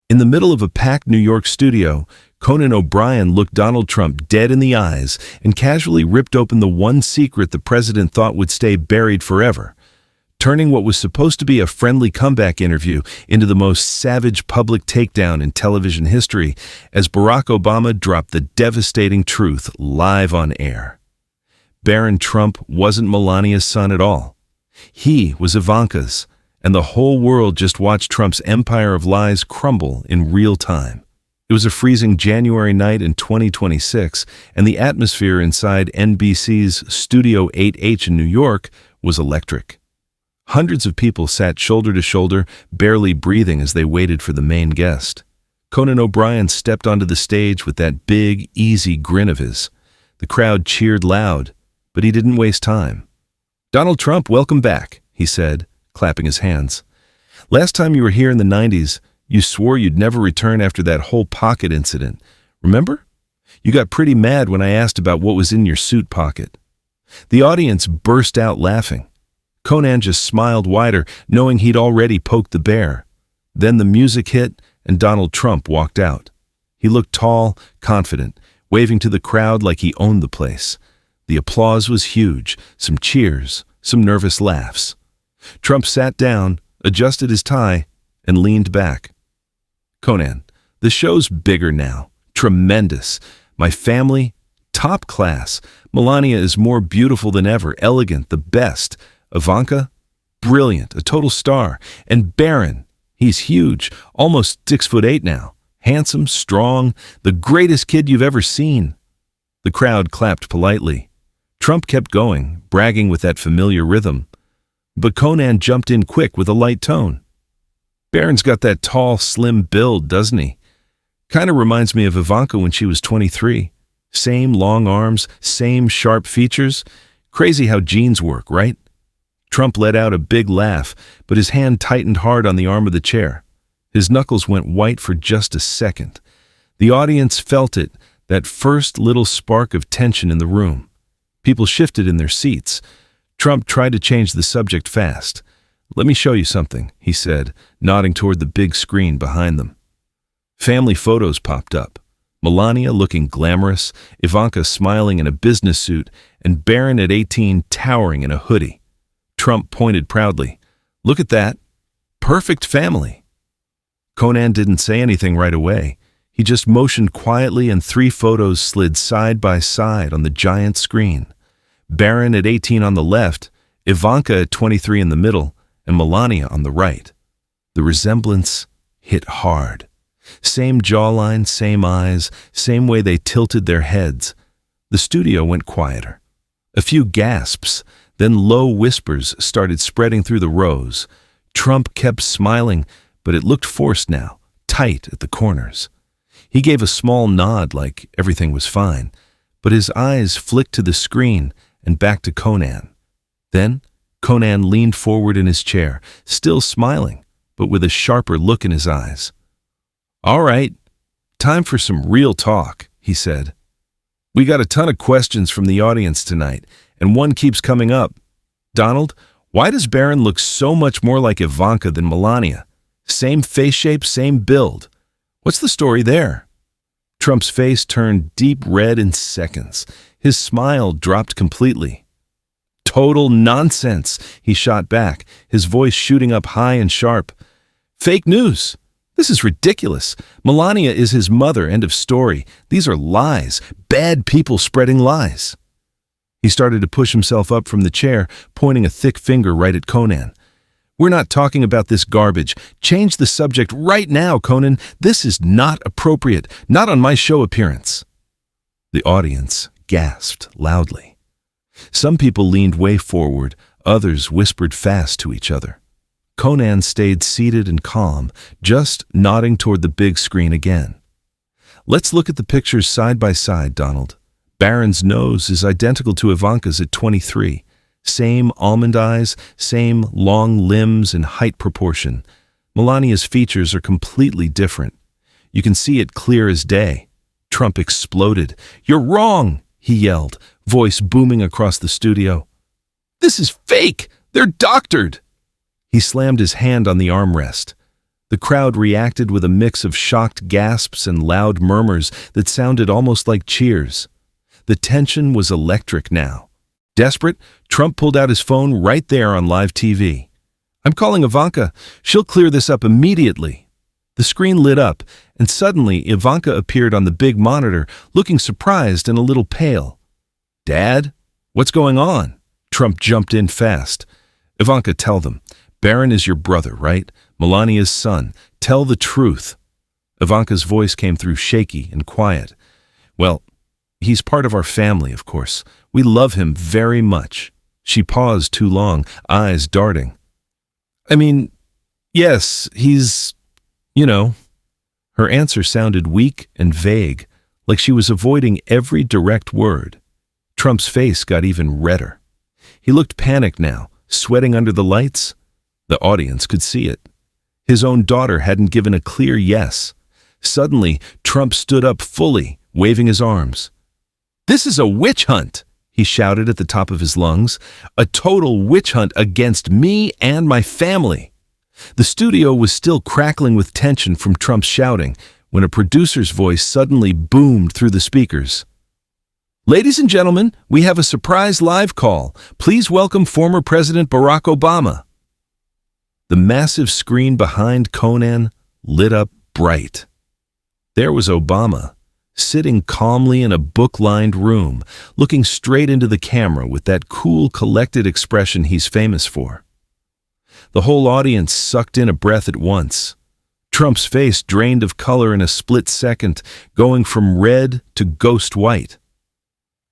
In the middle of a packed New York studio, Conan O'Brien looked Donald Trump dead in the eyes and casually ripped open the one secret the president thought would stay buried forever, turning what was supposed to be a friendly comeback interview into the most savage public takedown in television history as Barack Obama dropped the devastating truth live on air. Barron Trump wasn't Melania's son at all. He was Ivanka's, and the whole world just watched Trump's empire of lies crumble in real time. It was a freezing January night in 2026, and the atmosphere inside NBC's Studio 8H in New York was electric. Hundreds of people sat shoulder to shoulder, barely breathing as they waited for the main guest. Conan O'Brien stepped onto the stage with that big, easy grin of his. The crowd cheered loud, but he didn't waste time. "Donald Trump, welcome back," he said, clapping his hands. "Last time you were here in the 90s, you swore you'd never return after that whole pocket incident. Remember? You got pretty mad when I asked about what was in your suit pocket." The audience burst out laughing. Conan just smiled wider, knowing he'd already poked the bear. Then the music hit, and Donald Trump walked out. He looked tall, confident, waving to the crowd like he owned the place. The applause was huge, some cheers, some nervous laughs. Trump sat down, adjusted his tie, and leaned back. "Conan, the show's bigger now. Tremendous. My family, top class. Melania is more beautiful than ever, elegant, the best. Ivanka, brilliant, a total star. And Barron, he's huge, almost 6'8" now. Handsome, strong, the greatest kid you've ever seen." The crowd clapped politely. Trump kept going, bragging with that familiar rhythm. But Conan jumped in quick with a light tone. "Barron's got that tall, slim build, doesn't he? Kind of reminds me of Ivanka when she was 23. Same long arms, same sharp features. Crazy how genes work, right?" Trump let out a big laugh, but his hand tightened hard on the arm of the chair. His knuckles went white for just a second. The audience felt it, that first little spark of tension in the room. People shifted in their seats. Trump tried to change the subject fast. "Let me show you something," he said, nodding toward the big screen behind them. Family photos popped up. Melania looking glamorous, Ivanka smiling in a business suit, and Barron at 18 towering in a hoodie. Trump pointed proudly. "Look at that. Perfect family." Conan didn't say anything right away. He just motioned quietly and 3 photos slid side by side on the giant screen. Barron at 18 on the left, Ivanka at 23 in the middle, and Melania on the right. The resemblance hit hard. Same jawline, same eyes, same way they tilted their heads. The studio went quieter. A few gasps, then low whispers started spreading through the rows. Trump kept smiling, but it looked forced now, tight at the corners. He gave a small nod like everything was fine, but his eyes flicked to the screen and back to Conan. Then Conan leaned forward in his chair, still smiling, but with a sharper look in his eyes. "All right, time for some real talk," he said. "We got a ton of questions from the audience tonight, and one keeps coming up. Donald, why does Barron look so much more like Ivanka than Melania? Same face shape, same build. What's the story there?" Trump's face turned deep red in seconds. His smile dropped completely. "Total nonsense," he shot back, his voice shooting up high and sharp. "Fake news. This is ridiculous. Melania is his mother, end of story. These are lies, bad people spreading lies." He started to push himself up from the chair, pointing a thick finger right at Conan. "We're not talking about this garbage. Change the subject right now, Conan. This is not appropriate, not on my show appearance." The audience gasped loudly. Some people leaned way forward, others whispered fast to each other. Conan stayed seated and calm, just nodding toward the big screen again. "Let's look at the pictures side by side, Donald. Barron's nose is identical to Ivanka's at 23. Same almond eyes, same long limbs and height proportion. Melania's features are completely different. You can see it clear as day." Trump exploded. "You're wrong!" he yelled, voice booming across the studio. "This is fake! They're doctored!" He slammed his hand on the armrest. The crowd reacted with a mix of shocked gasps and loud murmurs that sounded almost like cheers. The tension was electric now. Desperate, Trump pulled out his phone right there on live TV. "I'm calling Ivanka. She'll clear this up immediately." The screen lit up, and suddenly Ivanka appeared on the big monitor, looking surprised and a little pale. "Dad? What's going on?" Trump jumped in fast. "Ivanka, tell them. Barron is your brother, right? Melania's son. Tell the truth." Ivanka's voice came through shaky and quiet. "Well, he's part of our family, of course. We love him very much." She paused too long, eyes darting. "I mean, yes, he's, you know." Her answer sounded weak and vague, like she was avoiding every direct word. Trump's face got even redder. He looked panicked now, sweating under the lights. The audience could see it. His own daughter hadn't given a clear yes. Suddenly, Trump stood up fully, waving his arms. "This is a witch hunt," he shouted at the top of his lungs. "A total witch hunt against me and my family." The studio was still crackling with tension from Trump's shouting when a producer's voice suddenly boomed through the speakers. "Ladies and gentlemen, we have a surprise live call. Please welcome former President Barack Obama." The massive screen behind Conan lit up bright. There was Obama, sitting calmly in a book-lined room, looking straight into the camera with that cool, collected expression he's famous for. The whole audience sucked in a breath at once. Trump's face drained of color in a split second, going from red to ghost white.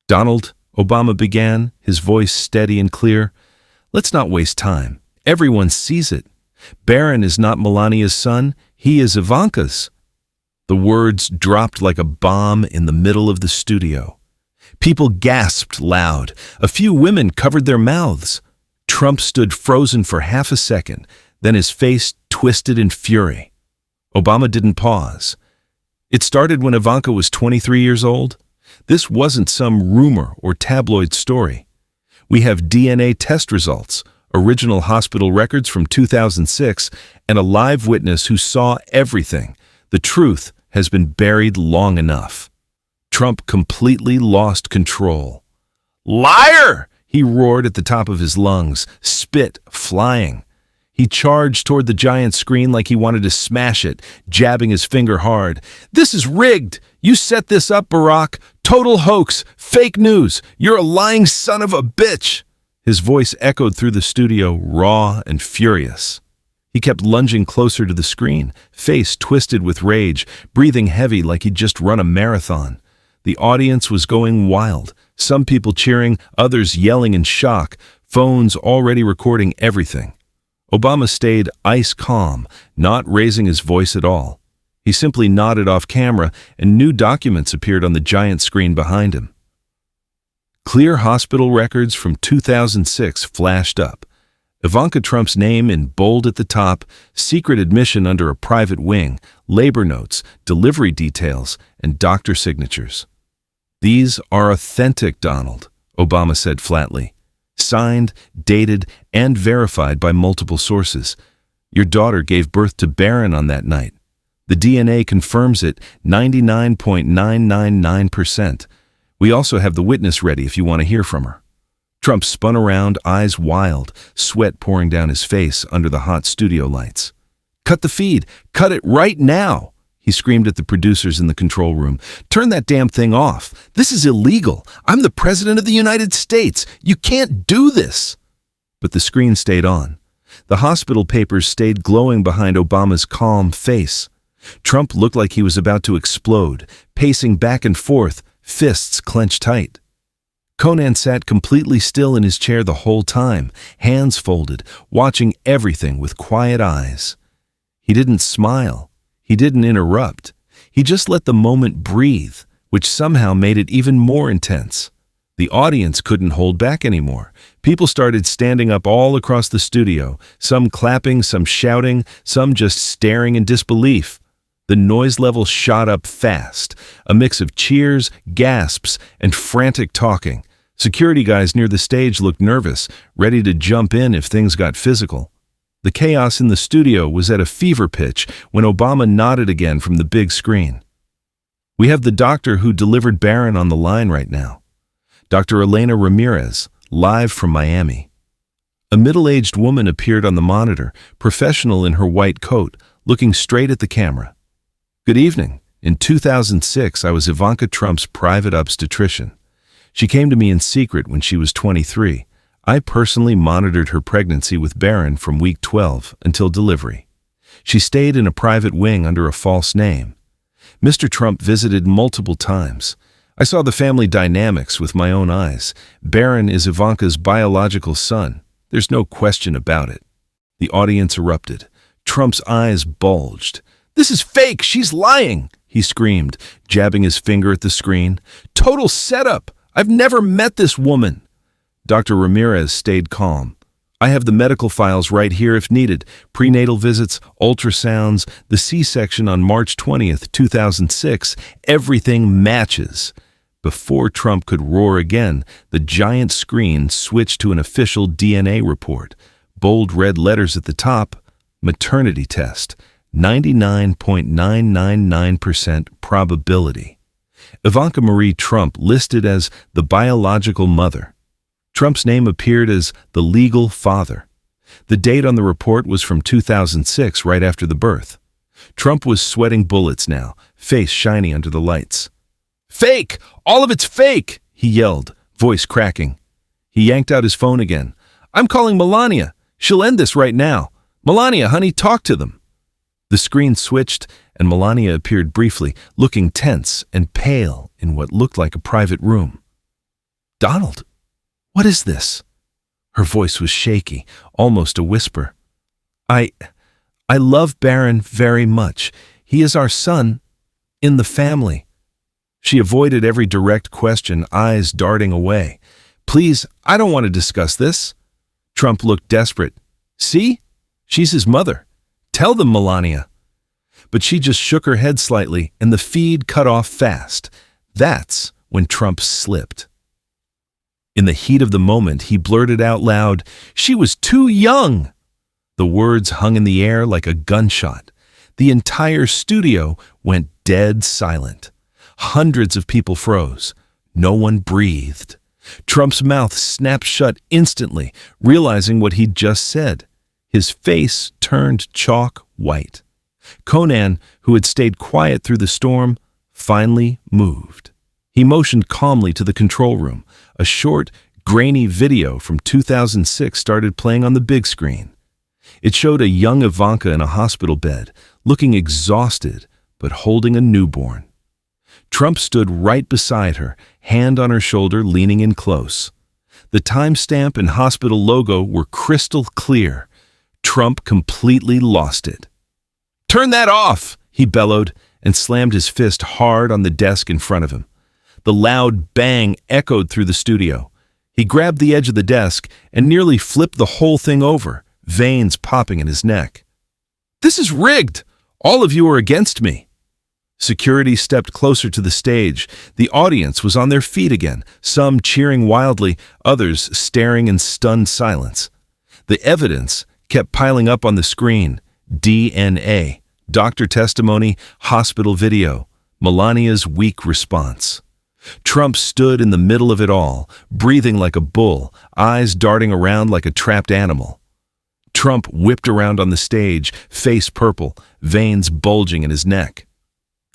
"Donald," Obama began, his voice steady and clear, "let's not waste time. Everyone sees it. Barron is not Melania's son, he is Ivanka's." The words dropped like a bomb in the middle of the studio. People gasped loud. A few women covered their mouths. Trump stood frozen for half a second, then his face twisted in fury. Obama didn't pause. It started when Ivanka was 23 years old. This wasn't some rumor or tabloid story. We have DNA test results, original hospital records from 2006, and a live witness who saw everything. The truth has been buried long enough. Trump completely lost control. "Liar!" he roared at the top of his lungs, spit flying. He charged toward the giant screen like he wanted to smash it, jabbing his finger hard. "This is rigged! You set this up, Barack! Total hoax! Fake news! You're a lying son of a bitch!" His voice echoed through the studio, raw and furious. He kept lunging closer to the screen, face twisted with rage, breathing heavy like he'd just run a marathon. The audience was going wild, some people cheering, others yelling in shock, phones already recording everything. Obama stayed ice calm, not raising his voice at all. He simply nodded off camera, and new documents appeared on the giant screen behind him. Clear hospital records from 2006 flashed up. Ivanka Trump's name in bold at the top, secret admission under a private wing, labor notes, delivery details, and doctor signatures. "These are authentic, Donald," Obama said flatly. "Signed, dated, and verified by multiple sources. Your daughter gave birth to Barron on that night. The DNA confirms it 99.999%. We also have the witness ready if you want to hear from her." Trump spun around, eyes wild, sweat pouring down his face under the hot studio lights. "Cut the feed! Cut it right now!" he screamed at the producers in the control room. "Turn that damn thing off! This is illegal! I'm the President of the United States! You can't do this!" But the screen stayed on. The hospital papers stayed glowing behind Obama's calm face. Trump looked like he was about to explode, pacing back and forth, fists clenched tight. Conan sat completely still in his chair the whole time, hands folded, watching everything with quiet eyes. He didn't smile. He didn't interrupt. He just let the moment breathe, which somehow made it even more intense. The audience couldn't hold back anymore. People started standing up all across the studio, some clapping, some shouting, some just staring in disbelief. The noise level shot up fast, a mix of cheers, gasps, and frantic talking. Security guys near the stage looked nervous, ready to jump in if things got physical. The chaos in the studio was at a fever pitch when Obama nodded again from the big screen. "We have the doctor who delivered Barron on the line right now. Dr. Elena Ramirez, live from Miami." A middle-aged woman appeared on the monitor, professional in her white coat, looking straight at the camera. "Good evening. In 2006, I was Ivanka Trump's private obstetrician. She came to me in secret when she was 23. I personally monitored her pregnancy with Barron from week 12 until delivery. She stayed in a private wing under a false name. Mr. Trump visited multiple times. I saw the family dynamics with my own eyes. Barron is Ivanka's biological son. There's no question about it." The audience erupted. Trump's eyes bulged. "This is fake! She's lying!" he screamed, jabbing his finger at the screen. "Total setup! I've never met this woman!" Dr. Ramirez stayed calm. "I have the medical files right here if needed. Prenatal visits, ultrasounds, the C-section on March 20th, 2006. Everything matches." Before Trump could roar again, the giant screen switched to an official DNA report. Bold red letters at the top, maternity test, 99.999% probability. Ivanka Marie Trump listed as the biological mother. Trump's name appeared as the legal father. The date on the report was from 2006, right after the birth. Trump was sweating bullets now, face shiny under the lights. "Fake! All of it's fake!" he yelled, voice cracking. He yanked out his phone again. "I'm calling Melania. She'll end this right now. Melania, honey, talk to them." The screen switched, and Melania appeared briefly, looking tense and pale in what looked like a private room. "Donald, what is this?" Her voice was shaky, almost a whisper. I love Barron very much. He is our son, in the family." She avoided every direct question, eyes darting away. "Please, I don't want to discuss this." Trump looked desperate. "See? She's his mother. Tell them, Melania." But she just shook her head slightly, and the feed cut off fast. That's when Trump slipped. In the heat of the moment, he blurted out loud, "She was too young!" The words hung in the air like a gunshot. The entire studio went dead silent. Hundreds of people froze. No one breathed. Trump's mouth snapped shut instantly, realizing what he'd just said. His face turned chalk white. Conan, who had stayed quiet through the storm, finally moved. He motioned calmly to the control room. A short, grainy video from 2006 started playing on the big screen. It showed a young Ivanka in a hospital bed, looking exhausted but holding a newborn. Trump stood right beside her, hand on her shoulder, leaning in close. The timestamp and hospital logo were crystal clear. Trump completely lost it. "Turn that off!" he bellowed and slammed his fist hard on the desk in front of him. The loud bang echoed through the studio. He grabbed the edge of the desk and nearly flipped the whole thing over, veins popping in his neck. "This is rigged! All of you are against me!" Security stepped closer to the stage. The audience was on their feet again, some cheering wildly, others staring in stunned silence. The evidence kept piling up on the screen. DNA, doctor testimony, hospital video, Melania's weak response. Trump stood in the middle of it all, breathing like a bull, eyes darting around like a trapped animal. Trump whipped around on the stage, face purple, veins bulging in his neck.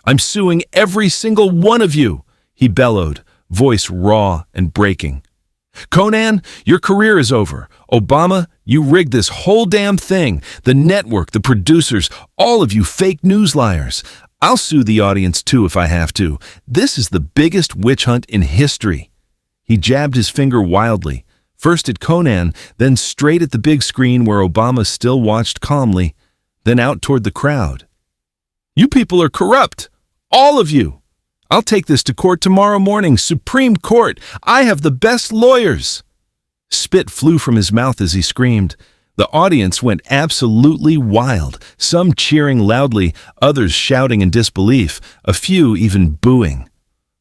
"I'm suing every single one of you," he bellowed, voice raw and breaking. "Conan, your career is over. Obama, you rigged this whole damn thing. The network, the producers, all of you fake news liars. I'll sue the audience too if I have to. This is the biggest witch hunt in history." He jabbed his finger wildly, first at Conan, then straight at the big screen where Obama still watched calmly, then out toward the crowd. "You people are corrupt. All of you. I'll take this to court tomorrow morning, Supreme Court. I have the best lawyers." Spit flew from his mouth as he screamed. The audience went absolutely wild, some cheering loudly, others shouting in disbelief, a few even booing.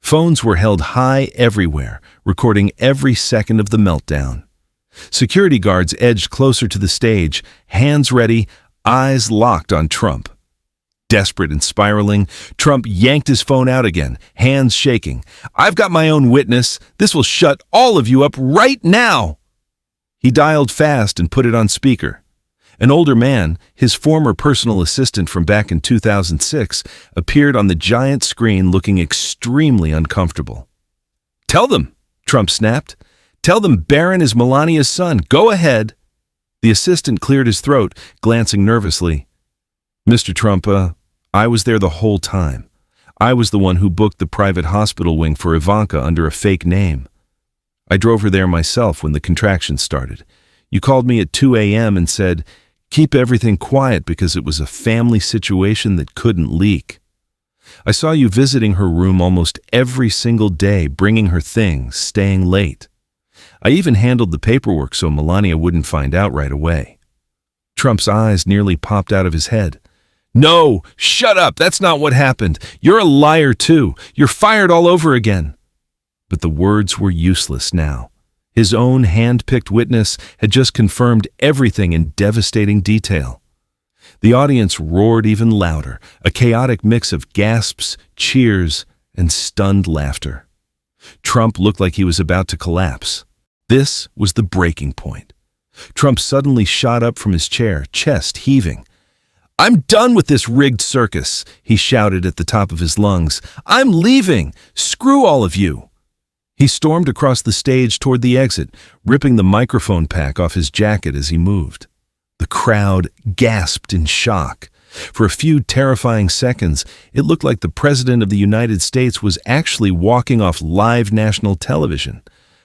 Phones were held high everywhere, recording every second of the meltdown. Security guards edged closer to the stage, hands ready, eyes locked on Trump. Desperate and spiraling, Trump yanked his phone out again, hands shaking. "I've got my own witness. This will shut all of you up right now." He dialed fast and put it on speaker. An older man, his former personal assistant from back in 2006, appeared on the giant screen looking extremely uncomfortable. "Tell them," Trump snapped. "Tell them Barron is Melania's son. Go ahead." The assistant cleared his throat, glancing nervously. "Mr. Trump, I was there the whole time. I was the one who booked the private hospital wing for Ivanka under a fake name. I drove her there myself when the contractions started. You called me at 2 a.m. and said, 'Keep everything quiet because it was a family situation that couldn't leak.' I saw you visiting her room almost every single day, bringing her things, staying late. I even handled the paperwork so Melania wouldn't find out right away." Trump's eyes nearly popped out of his head. "No, shut up. That's not what happened. You're a liar too. You're fired all over again." But the words were useless now. His own hand-picked witness had just confirmed everything in devastating detail. The audience roared even louder, a chaotic mix of gasps, cheers, and stunned laughter. Trump looked like he was about to collapse. This was the breaking point. Trump suddenly shot up from his chair, chest heaving. "I'm done with this rigged circus," he shouted at the top of his lungs. "I'm leaving! Screw all of you!" He stormed across the stage toward the exit, ripping the microphone pack off his jacket as he moved. The crowd gasped in shock. For a few terrifying seconds, it looked like the President of the United States was actually walking off live national television,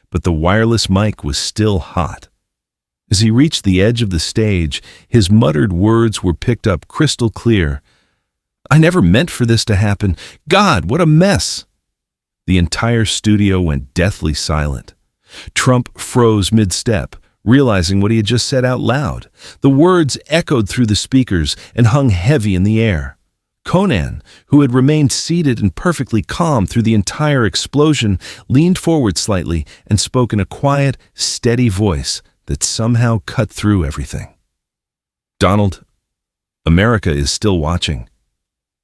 but the wireless mic was still hot. As he reached the edge of the stage, his muttered words were picked up crystal clear. "I never meant for this to happen. God, what a mess!" The entire studio went deathly silent. Trump froze mid-step, realizing what he had just said out loud. The words echoed through the speakers and hung heavy in the air. Conan, who had remained seated and perfectly calm through the entire explosion, leaned forward slightly and spoke in a quiet, steady voice that somehow cut through everything. "Donald, America is still watching."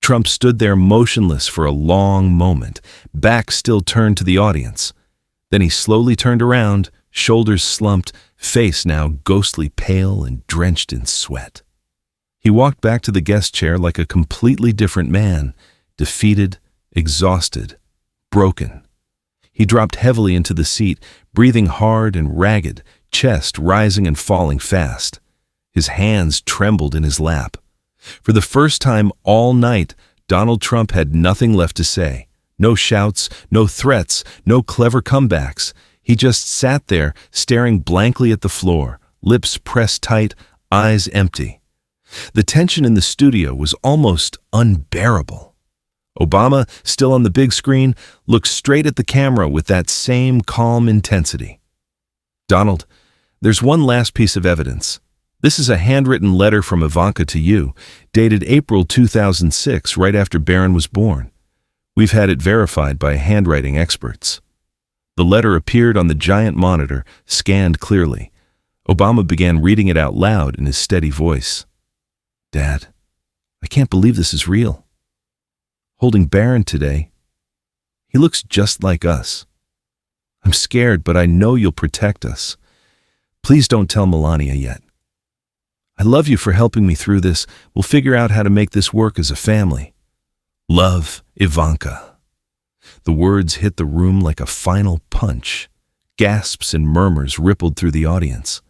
Trump stood there motionless for a long moment, back still turned to the audience. Then he slowly turned around, shoulders slumped, face now ghostly pale and drenched in sweat. He walked back to the guest chair like a completely different man, defeated, exhausted, broken. He dropped heavily into the seat, breathing hard and ragged, chest rising and falling fast. His hands trembled in his lap. For the first time all night, Donald Trump had nothing left to say. No shouts, no threats, no clever comebacks. He just sat there, staring blankly at the floor, lips pressed tight, eyes empty. The tension in the studio was almost unbearable. Obama, still on the big screen, looked straight at the camera with that same calm intensity. "Donald, there's one last piece of evidence. This is a handwritten letter from Ivanka to you, dated April 2006, right after Barron was born. We've had it verified by handwriting experts." The letter appeared on the giant monitor, scanned clearly. Obama began reading it out loud in his steady voice. "Dad, I can't believe this is real. Holding Barron today. He looks just like us. I'm scared, but I know you'll protect us. Please don't tell Melania yet. I love you for helping me through this. We'll figure out how to make this work as a family. Love, Ivanka." The words hit the room like a final punch. Gasps and murmurs rippled through the audience.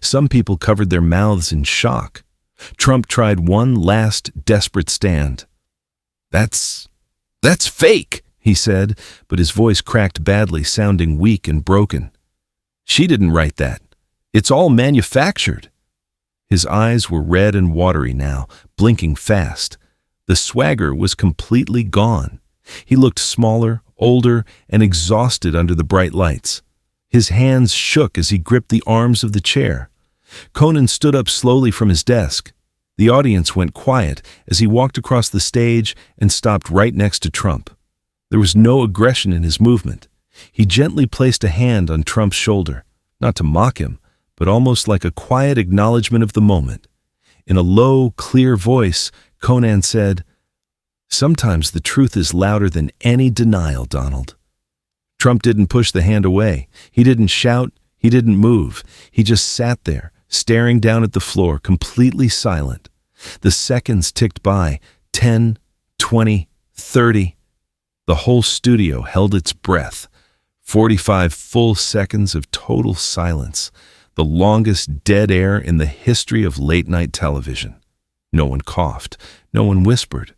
Some people covered their mouths in shock. Trump tried one last desperate stand. That's fake," he said, but his voice cracked badly, sounding weak and broken. "She didn't write that. It's all manufactured." His eyes were red and watery now, blinking fast. The swagger was completely gone. He looked smaller, older, and exhausted under the bright lights. His hands shook as he gripped the arms of the chair. Conan stood up slowly from his desk. The audience went quiet as he walked across the stage and stopped right next to Trump. There was no aggression in his movement. He gently placed a hand on Trump's shoulder, not to mock him, but almost like a quiet acknowledgement of the moment. In a low, clear voice, Conan said, "Sometimes the truth is louder than any denial, Donald." Trump didn't push the hand away. He didn't shout. He didn't move. He just sat there, staring down at the floor, completely silent. The seconds ticked by, 10, 20, 30. The whole studio held its breath. 45 full seconds of total silence, the longest dead air in the history of late-night television. No one coughed. No one whispered.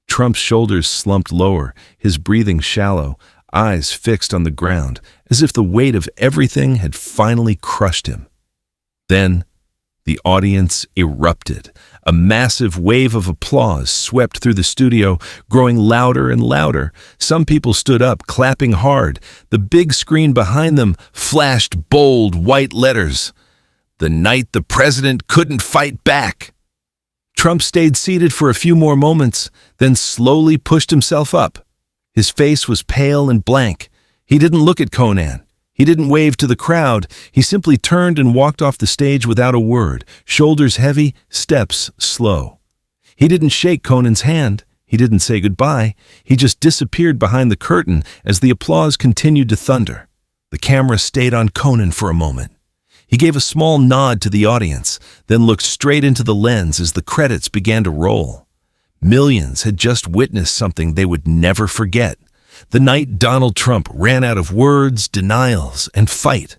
Trump's shoulders slumped lower, his breathing shallow, eyes fixed on the ground, as if the weight of everything had finally crushed him. Then, the audience erupted. A massive wave of applause swept through the studio, growing louder and louder. Some people stood up, clapping hard. The big screen behind them flashed bold white letters. "The night the president couldn't fight back." Trump stayed seated for a few more moments, then slowly pushed himself up. His face was pale and blank. He didn't look at Conan. He didn't wave to the crowd. He simply turned and walked off the stage without a word, shoulders heavy, steps slow. He didn't shake Conan's hand. He didn't say goodbye. He just disappeared behind the curtain as the applause continued to thunder. The camera stayed on Conan for a moment. He gave a small nod to the audience, then looked straight into the lens as the credits began to roll. Millions had just witnessed something they would never forget. The night Donald Trump ran out of words, denials, and fight.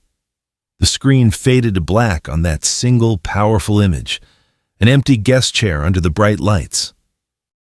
The screen faded to black on that single powerful image, an empty guest chair under the bright lights.